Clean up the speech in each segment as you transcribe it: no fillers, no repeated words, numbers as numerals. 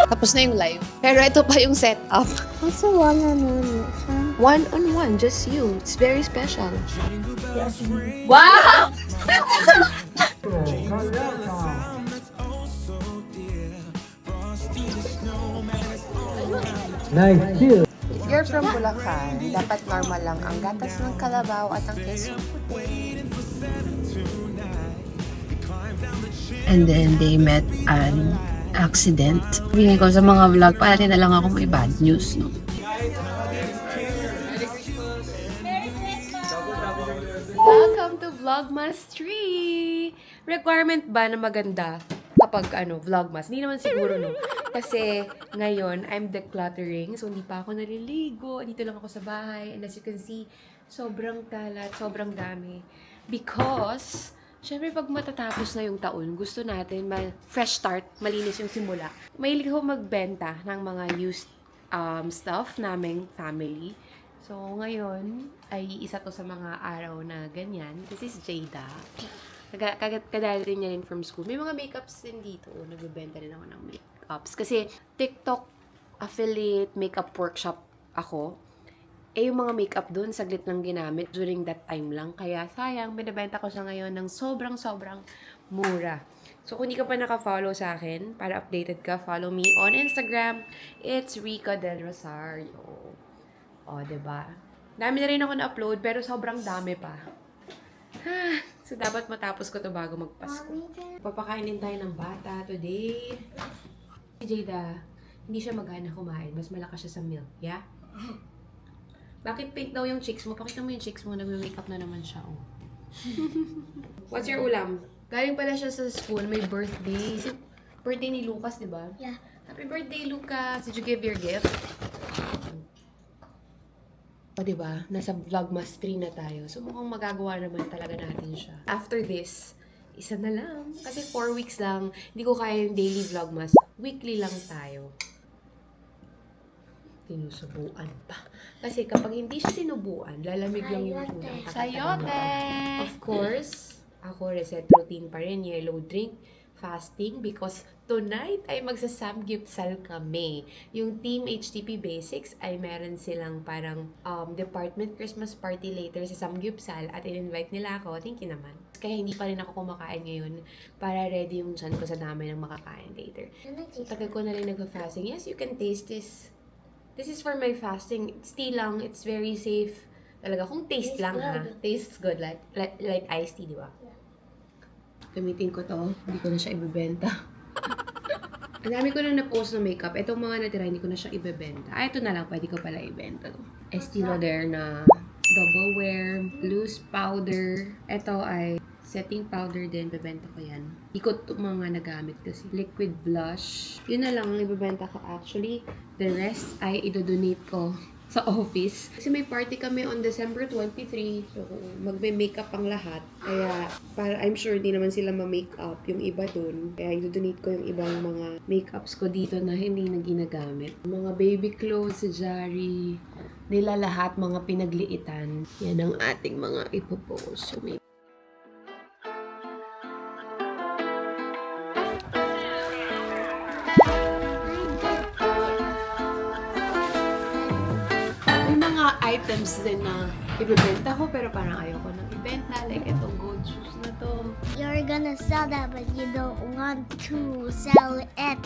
Tapos na yung live. Pero ito pa yung setup. Also one-on-one. One-on-one, just you. It's very special. Wow! Nice too. If you're from Bulacan, dapat normal lang ang gatas ng kalabaw at ang keso. And then they met an accident. Sabihin ko sa mga vlog, pati na lang ako may bad news, no? Welcome to Vlogmas 3! Requirement ba na maganda kapag Vlogmas? Hindi naman siguro, no? Kasi ngayon, I'm decluttering. So, hindi pa ako naliligo. Dito lang ako sa bahay. And as you can see, sobrang kalat, sobrang dami. Because, syempre pag matatapos na yung taon, gusto natin fresh start, malinis yung simula. Mahilig ako magbenta ng mga used stuff naming family. So, ngayon, ay isa to sa mga araw na ganyan. This is Jada. Kadali niya rin from school. May mga makeups din dito. Nagbebenta rin ako ng makeups. Kasi TikTok affiliate makeup workshop ako. Yung mga makeup dun, saglit lang ginamit during that time lang. Kaya sayang, binibenta ko siya ngayon ng sobrang mura. So, kung hindi ka pa naka-follow sa akin, para updated ka, follow me on Instagram. It's Rica Del Rosario. O, diba? Dami na rin ako na-upload, pero sobrang dami pa. So, dapat matapos ko to bago magpasko. Papakainin tayo ng bata today. Si Jada, hindi siya magana kumain. Mas malakas siya sa milk, yeah? Bakit pink daw yung cheeks mo? Pakita mo yung cheeks mo. Nagme-makeup na naman siya, oh. What's your ulam? Galing pala siya sa school. May birthday. Birthday ni Lucas, diba? Yeah. Happy birthday, Lucas! Did you give your gift? O, diba? Nasa Vlogmas 3 na tayo. So, mukhang magagawa naman talaga natin siya. After this, isa na lang. Kasi 4 weeks lang. Hindi ko kaya yung daily Vlogmas. Weekly lang tayo. Tinusubuan pa. Kasi kapag hindi siya sinubuan, lalamig lang yung tuna. Sayote! Of course, ako reset routine pa rin. Yellow drink, fasting. Because tonight ay magsa-samgyupsal kami. Yung Team HTP Basics ay meron silang parang department Christmas party later sa samgyupsal at in-invite nila ako. Thank you naman. Kaya hindi pa rin ako kumakain ngayon para ready yung chan ko sa dami ng makakain later. So, tagal ko na rin nag-fasting. Yes, you can taste this. This is for my fasting. It's tea lang. It's very safe. Talaga, kung taste lang ha. Tastes good. Like iced tea, di ba? Gamitin ko to. Hindi ko na siya ibebenta. Ang dami ko nang na-post ng makeup. Itong mga natira, hindi ko na siya ibebenta. Ito na lang. Pwede ko pala ibenta to. Estee Lauder na double wear, loose powder. Ito ay setting powder din. Bebenta ko yan. Ikot itong mga nagamit kasi. Liquid blush. Yun na lang ang ibebenta ko actually. The rest ay idodonate ko sa office. Kasi may party kami on December 23. So, magbe-makeup ang lahat. Kaya, I'm sure di naman sila ma-makeup yung iba dun. Kaya idodonate ko yung ibang mga makeups ko dito na hindi na ginagamit. Mga baby clothes sa Jari. Nila lahat mga pinagliitan. Yan ang ating mga ipopost. So, may items din na ibebenta ko pero parang ayoko nang ibenta. Like itong gold shoes na to. You're gonna sell that, but you don't want to sell it.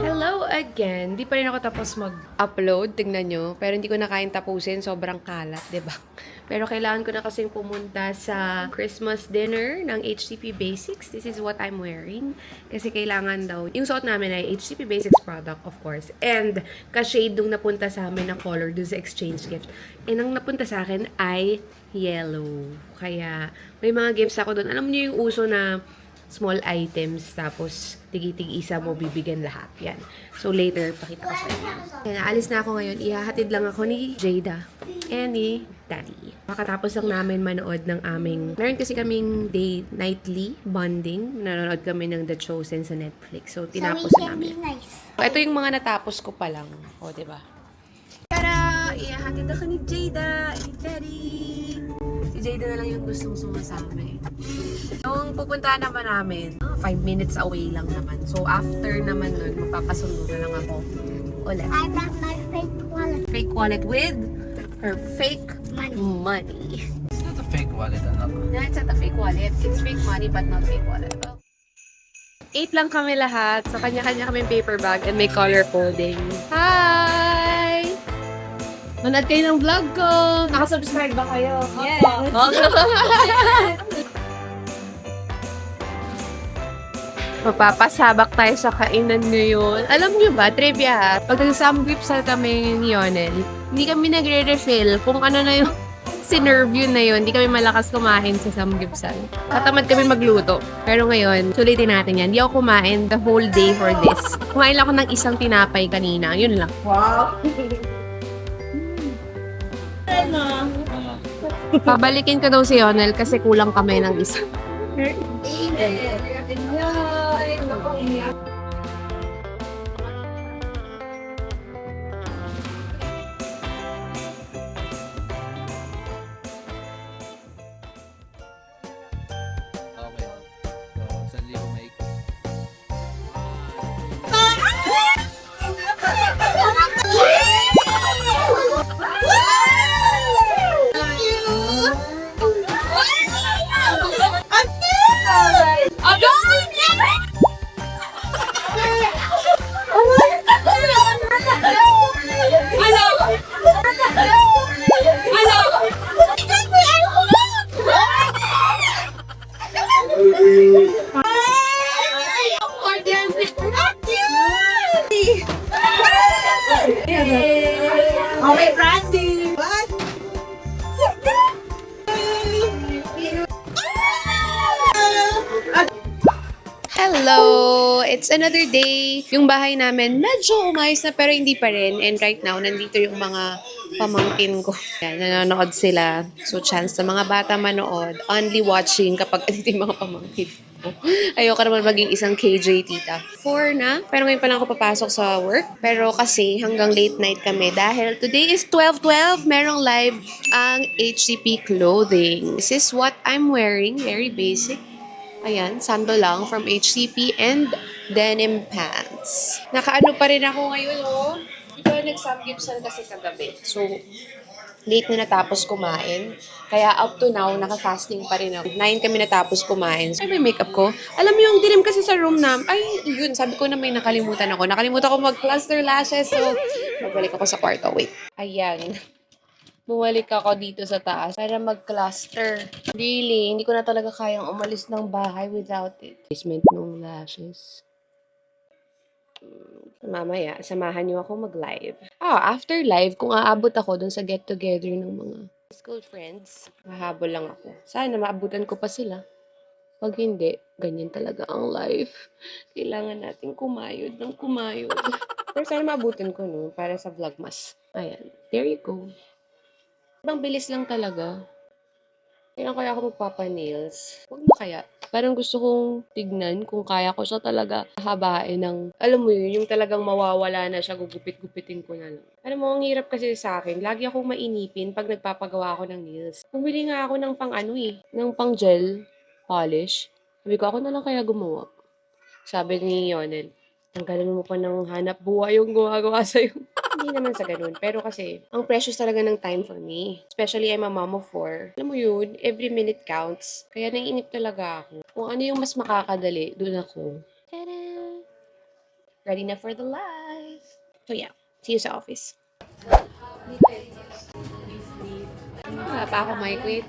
Hello again. Di pa rin ako tapos mag-upload. Tingnan nyo. Pero hindi ko na kayang tapusin. Sobrang kalat, diba? Pero kailangan ko na kasing pumunta sa Christmas dinner ng HTP Basics. This is what I'm wearing. Kasi kailangan daw. Yung suot namin ay HTP Basics product, of course. And ka-shade nung napunta sa amin na color dun sa exchange gift. And ang napunta sa akin ay yellow. Kaya may mga gifts ako dun. Alam niyo yung uso na small items, tapos tigi-tig-isa mo bibigyan lahat. Yan. So, later, pakita ko sa inyo. Kaya naalis na ako ngayon. Ihahatid lang ako ni Jada and ni Daddy. Makatapos lang namin manood ng aming, meron kasi kaming nightly bonding. Nanonood kami ng The Chosen sa Netflix. So, tinapos na namin. Ito yung mga natapos ko pa lang. O, diba? Tara! Ihahatid ako ni Jada and Daddy. Si Jada na lang yung gustong sumasama. Yung pupuntahan naman namin, 5 minutes away lang naman. So after naman nun, magpapasundo na lang ako ulit. I got my fake wallet. Fake wallet with her fake money. It's not a fake wallet, anak. No, it's not a fake wallet. It's fake money but not fake wallet. 8 lang kami lahat. So, kanya-kanya kami paper bag and may color coding. Hi! Manood kayo ng vlog ko! Nakasubscribe ba kayo? Yes. Mapapasabak tayo sa kainan ngayon. Alam niyo ba, trivia ha, pag nag-samgipsal kami ni Yonel, hindi kami nagre-refill kung ano na yung sinerve yun na yun. Hindi kami malakas kumain sa samgipsal. Katamad kami magluto. Pero ngayon, sulitin natin yan. Hindi ako kumain the whole day for this. Kumain lang ako ng isang tinapay kanina. Yun lang. Wow. Pabalikin ko daw si Yonel kasi kulang kami ng isa. Okay. So, sandali ko may... Okay, Randy. What? Hello! It's another day. Yung bahay namin, medyo umayos na pero hindi pa rin. And right now, nandito yung mga pamangkin ko. Yan, nanonood sila. So, chance na mga bata manood. Only watching kapag andito yung mga pamangkin ko. Ayoko naman maging isang KJ tita. 4 na. Pero ngayon pa lang ako papasok sa work. Pero kasi hanggang late night kami. Dahil today is 12/12. Merong live ang HCP clothing. This is what I'm wearing. Very basic. Ayan, sando lang from HCP and denim pants. Nakaano pa rin ako ngayon, oh. Ito nag-samgipsal kasi kagabi. So, late na natapos kumain. Kaya up to now, naka-fasting pa rin ako. 9 kami natapos kumain. So, may makeup ko. Alam mo yung dilim kasi sa room na, ay, yun, sabi ko na may nakalimutan ako. Nakalimutan ko mag-cluster lashes. So, magbalik ako sa kwarto. Wait. Ayan. Bumalik ako dito sa taas para mag-cluster. Really, hindi ko na talaga kayang umalis ng bahay without it. Placement ng lashes. Mamaya, samahan niyo ako mag-live. After live, kung aabot ako dun sa get-together ng mga school friends, mahabol lang ako. Sana maabutan ko pa sila. Pag hindi, ganyan talaga ang life. Kailangan natin kumayod ng kumayod. Pero sana maabutan ko, no? Para sa vlogmas. Ayan. There you go. Bang bilis lang talaga. Kailan kaya ako magpapa-nails? Huwag na kaya. Parang gusto kong tignan kung kaya ko siya talaga habain ng, alam mo yun, yung talagang mawawala na siya, gugupit-gupitin ko na lang. Alam mo, ang hirap kasi sa akin, lagi akong mainipin pag nagpapagawa ako ng nails. Bumili nga ako ng ng pang gel polish. Sabi ko, ako na lang kaya gumawa. Sabi ni Yonel, tanggalin mo pa ng hanap buhay yung gumagawa sa'yo. Hindi naman sa ganun. Pero kasi, ang precious talaga ng time for me. Especially, I'm a mom of 4. Alam mo yun, every minute counts. Kaya naiinip talaga ako. Kung ano yung mas makakadali, dun ako. Tada! Ready na for the live. So yeah, see you sa office. Wala pa ako may quit.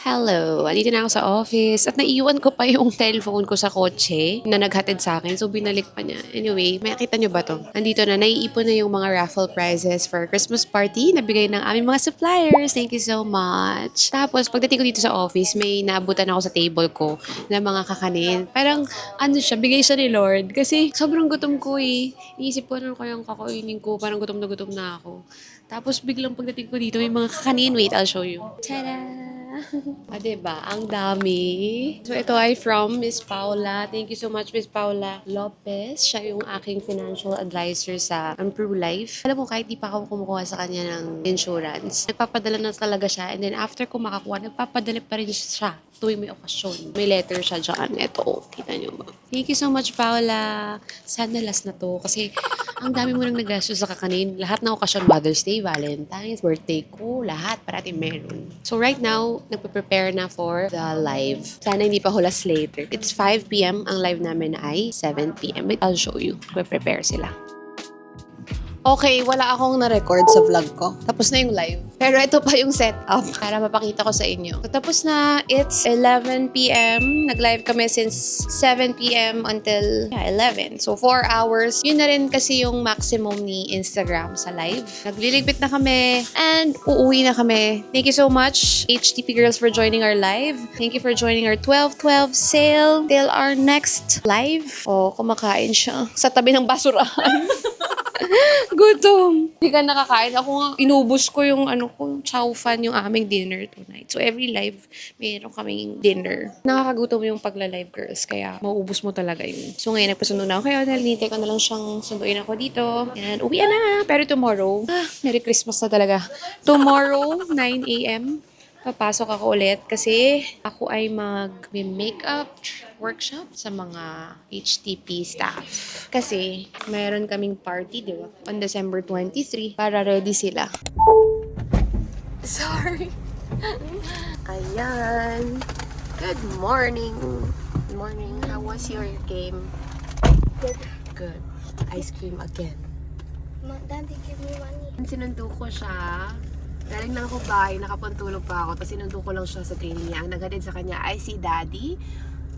Hello, andito na ako sa office. At naiiwan ko pa yung telephone ko sa kotse na naghatid sa akin. So, binalik pa niya. Anyway, makikita niyo ba to? Andito na, naiipon na yung mga raffle prizes for Christmas party na bigay ng aming mga suppliers. Thank you so much. Tapos, pagdating ko dito sa office, may naabutan ako sa table ko na mga kakanin. Parang, ano siya, bigay siya ni Lord. Kasi, sobrang gutom ko eh. Iisip ko, ano kayang kakainin ko? Parang gutom na ako. Tapos biglang pagdating ko dito, may mga kakanin. Wait, I'll show you. Tada! Diba? Ang dami. So, ito ay from Miss Paula. Thank you so much, Miss Paula Lopez. Siya yung aking financial advisor sa Improve Life. Alam mo, kahit di pa ako kumukuha sa kanya ng insurance, nagpapadala na talaga siya. And then, after ko makakuha, nagpapadala pa rin siya tuwing may okasyon. May letter siya dyan. Ito, kita niyo ba? Thank you so much, Paula. Sana last na to. Kasi, ang dami mo nang nagastos sa kakanin. Lahat na okasyon, Mother's Day, Valentine's, birthday ko, lahat, parating meron. So right now, nagpe-prepare na for the live. Sana hindi pa hulas later. It's 5 p.m. Ang live namin ay 7 p.m. I'll show you. Nagpe-prepare sila. Okay, wala akong na-record sa vlog ko. Tapos na yung live. Pero ito pa yung setup para mapakita ko sa inyo. So, tapos na, it's 11 p.m. Nag-live kami since 7 p.m. until 11. So, 4 hours. Yun na rin kasi yung maximum ni Instagram sa live. Nagliligpit na kami and uuwi na kami. Thank you so much, HTP Girls, for joining our live. Thank you for joining our 12-12 sale till our next live. Oh, kumakain siya sa tabi ng basurahan. Gutom. Hindi ka nakakain. Ako nga, inubos ko yung chow fan yung aming dinner tonight. So, every live, mayroon kaming dinner. Nakakagutom yung pagla-live, girls. Kaya, mauubos mo talaga yun. So, ngayon, nagpasundo na ako kayo. Dahil nintay ko na lang siyang sunduin ako dito. And, uwi na. Pero tomorrow, Merry Christmas na talaga. Tomorrow, 9 a.m., papasok ako ulit kasi ako ay mag-makeup workshop sa mga HTP staff. Kasi mayroon kaming party, di ba? On December 23 para ready sila. Sorry. Ayan. Good morning. Good morning. How was your game? Good. Good. Ice cream again. Daddy, give me money. Sinundo ko siya. Galing lang ako bahay, nakapantulog pa ako. Tapos sinundo ko lang siya sa training niya. Ang naghatid sa kanya ay si Daddy.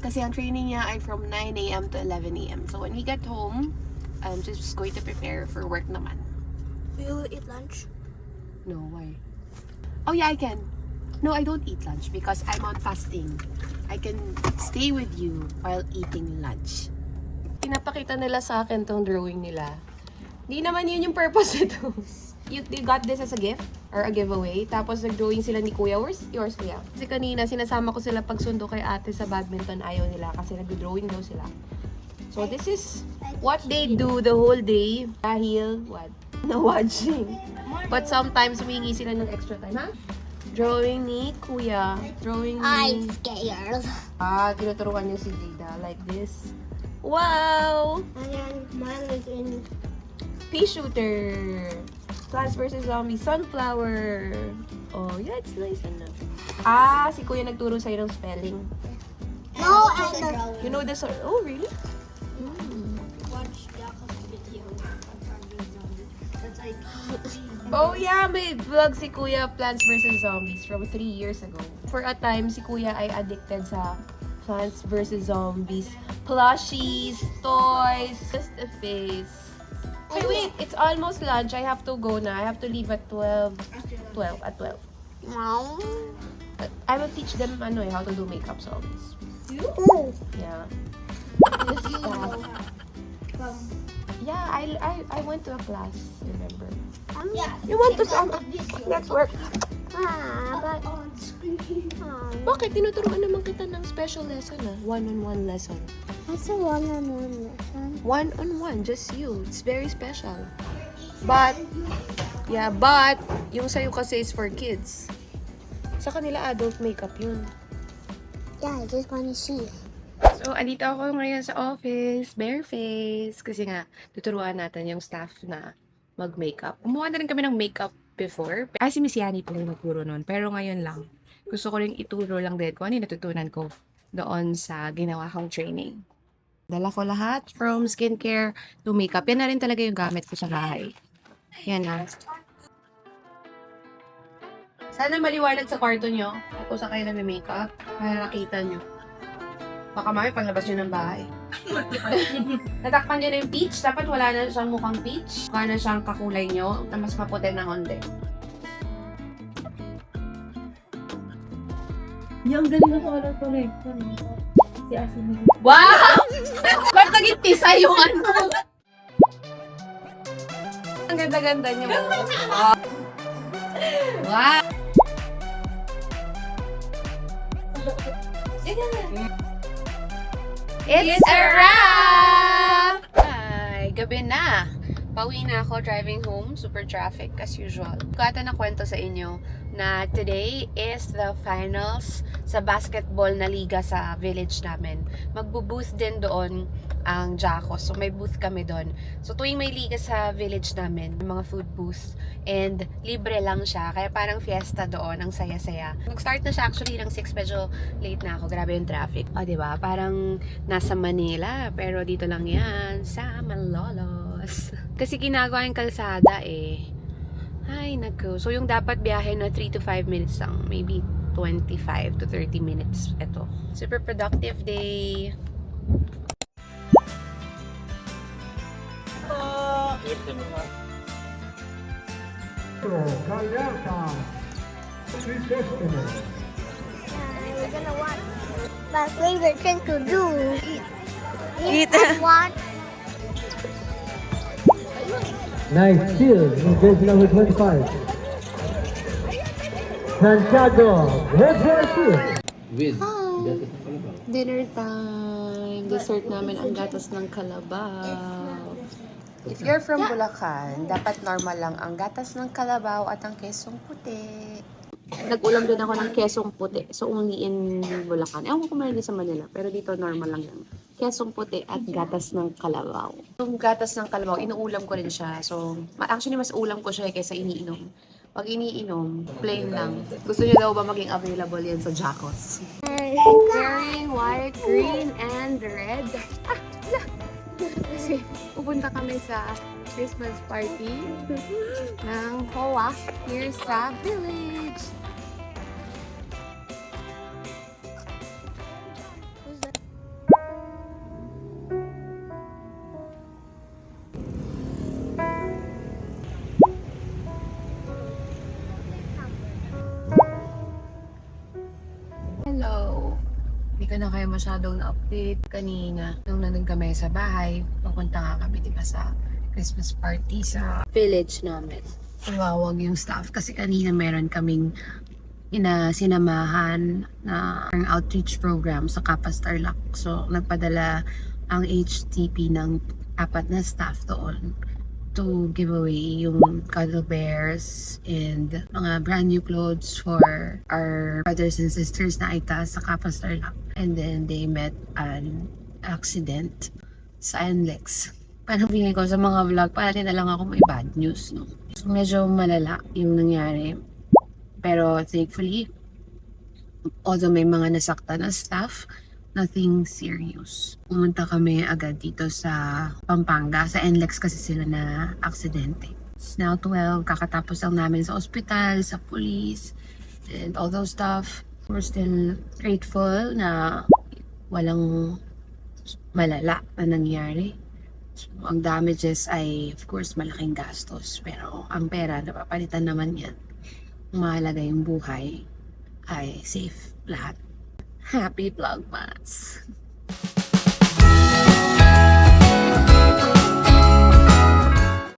Kasi ang training niya ay from 9 a.m. to 11 a.m. So when we get home, I'm just going to prepare for work naman. Will you eat lunch? No, why? Oh yeah, I can. No, I don't eat lunch because I'm on fasting. I can stay with you while eating lunch. Pinapakita nila sa akin tong drawing nila. Di naman yun yung purpose ito. You got this as a gift or a giveaway. Tapos nag-drawing sila ni Kuya. Where's yours, Kuya? Kasi kanina sinasama ko sila pagsundo kay ate sa badminton. Ayaw nila kasi nag-drawing daw sila. So this is what they do the whole day. Dahil, what? Na watching. But sometimes humingi sila ng extra time, ha? Drawing ni Kuya. Drawing I'm ni... scared. Tinuturuan niya si Jada. Like this. Wow! And then mine is in Pea shooter. Plants vs. Zombies. Sunflower. Oh, yeah, it's nice enough. Si Kuya nagturo sa'yo ng spelling. No, I don't. You know the sort. Oh, really? Watch Jakob's video. That's like Oh, yeah, may vlog si Kuya Plants vs. Zombies from 3 years ago. For a time, si Kuya ay addicted sa Plants vs. Zombies. Plushies, toys, just a face. Hey, wait, it's almost lunch. I have to go na. I have to leave at 12. 12, at 12. no. I will teach them how to do makeup songs. Oh. Yeah. This stuff. Yeah, I went to a class, remember? Yeah. You want to let's work. But Bakit? Tinuturuan naman kita ng special lesson one-on-one lesson. that's a one-on-one lesson. One-on-one, just you. It's very special. But yung sa'yo kasi is for kids. Sa kanila, adult makeup yun. Yeah, I just want to see. So, andito ako ngayon sa office, bareface. Kasi nga, tuturuan natin yung staff na mag-makeup. Kumuha na rin kami ng makeup before. Si Miss Yani po yung nagturo nun. Pero ngayon lang, gusto ko rin ituro lang din kung ano yung natutunan ko doon sa ginawa kong training. Dala ko lahat from skincare to makeup. Yan na rin talaga yung gamit ko sa bahay. Yan na. Sana maliwanag sa kwarto nyo. Kung sa kayo na may makeup, para nakita nyo. Baka mami panglabas nyo ng bahay. Natakpan nyo na yung peach. Dapat wala na siyang mukhang peach. Wala na siyang kakulay nyo na mas maputi na onde. Yung galing na color correction. Si Asin. Wow! Ba't naging tisa yung ano? Ang ganda-ganda niyo. Wow! It's a wrap! Ay, gabi na. Pauwi na ako driving home. Super traffic as usual. Kata na kwento sa inyo na today is the finals sa basketball na liga sa village namin. Magbo-booth din doon ang Jacos. So may booth kami doon. So tuwing may liga sa village namin, may mga food booth. And libre lang siya. Kaya parang fiesta doon. Ang saya-saya. Nag-start na siya actually ng 6. Medyo late na ako. Grabe yung traffic. O diba? Parang nasa Manila. Pero dito lang yan sa Malolos. Kasi ginagawa yung kalsada eh. Ay, naku. So yung dapat biyahe na 3 to 5 minutes lang. Maybe 25 to 30 minutes. Ito. Super productive day. We're gonna watch. My favorite thing to do. Eat. And watch. Nice steal in jersey number 25. Santiago, head for a steal. With. Dinner time. Dessert namin ang gatas ng kalabaw. If you're from Bulacan, dapat normal lang ang gatas ng kalabaw at ang kesong puti. Nag-ulam din ako ng kesong puti. So, only in Bulacan. Ewan ko kung meron din sa Manila. Pero dito, normal lang yan. Kesong puti at gatas ng kalabaw. Yung gatas ng kalabaw, inuulam ko rin siya. So, actually, mas ulam ko siya kaysa iniinom. Pag iniinom, plain lang. Gusto niyo daw ba maging available yan sa Jacos? Wearing white, green, and red. Kasi pupunta kami sa Christmas party ng Hoa here sa village. Hello! Hindi ko na kayo masyadong na-update kanina. Nung nandun kami sa bahay, papunta nga kami diba sa Christmas party sa village namin. Tumawag yung staff kasi kanina meron kaming sinamahan na outreach program sa Kappa Starlock. So, nagpadala ang HTP ng 4 na staff doon to give away yung cuddle bears and mga brand new clothes for our brothers and sisters na itaas sa Kappa Starlock. And then they met an accident sa NLEX. Parang feeling ko sa mga vlog, parang na lang ako may bad news, no? So, medyo malala yung nangyari. Pero thankfully, although may mga nasaktan na staff, nothing serious. Pumunta kami agad dito sa Pampanga. Sa NLEX kasi sila na aksidente. It's now 12. Kakatapos lang namin sa ospital, sa police, and all those stuff. We're still grateful na walang malala na nangyari. So, ang damages ay, of course, malaking gastos. Pero ang pera, napapalitan naman yan. Mahalaga yung buhay ay safe lahat. Happy Vlogmas!